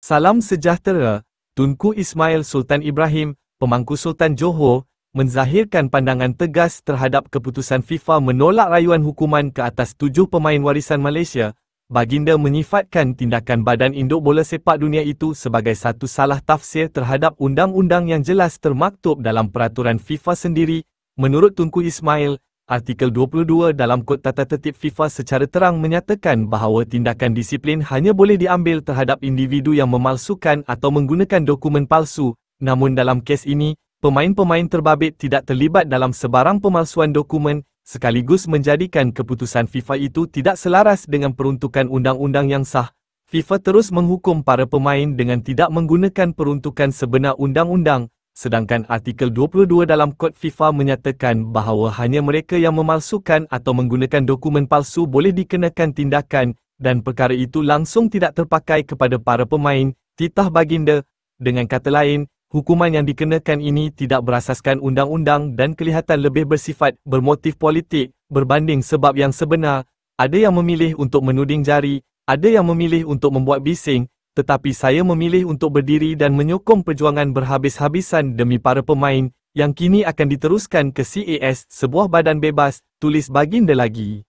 Salam sejahtera. Tunku Ismail Sultan Ibrahim, pemangku Sultan Johor, menzahirkan pandangan tegas terhadap keputusan FIFA menolak rayuan hukuman ke atas 7 pemain warisan Malaysia. Baginda menyifatkan tindakan Badan Induk Bola Sepak Dunia itu sebagai satu salah tafsir terhadap undang-undang yang jelas termaktub dalam peraturan FIFA sendiri. Menurut Tunku Ismail, Artikel 22 dalam Kod Tata Tertib FIFA secara terang menyatakan bahawa tindakan disiplin hanya boleh diambil terhadap individu yang memalsukan atau menggunakan dokumen palsu. Namun dalam kes ini, pemain-pemain terbabit tidak terlibat dalam sebarang pemalsuan dokumen, sekaligus menjadikan keputusan FIFA itu tidak selaras dengan peruntukan undang-undang yang sah. FIFA terus menghukum para pemain dengan tidak menggunakan peruntukan sebenar undang-undang. Sedangkan Artikel 22 dalam Kod FIFA menyatakan bahawa hanya mereka yang memalsukan atau menggunakan dokumen palsu boleh dikenakan tindakan, dan perkara itu langsung tidak terpakai kepada para pemain, titah baginda. Dengan kata lain, hukuman yang dikenakan ini tidak berasaskan undang-undang dan kelihatan lebih bersifat bermotif politik, berbanding sebab yang sebenar. Ada yang memilih untuk menuding jari, ada yang memilih untuk membuat bising, tetapi saya memilih untuk berdiri dan menyokong perjuangan berhabis-habisan demi para pemain, yang kini akan diteruskan ke CAS, sebuah badan bebas, tulis baginda lagi.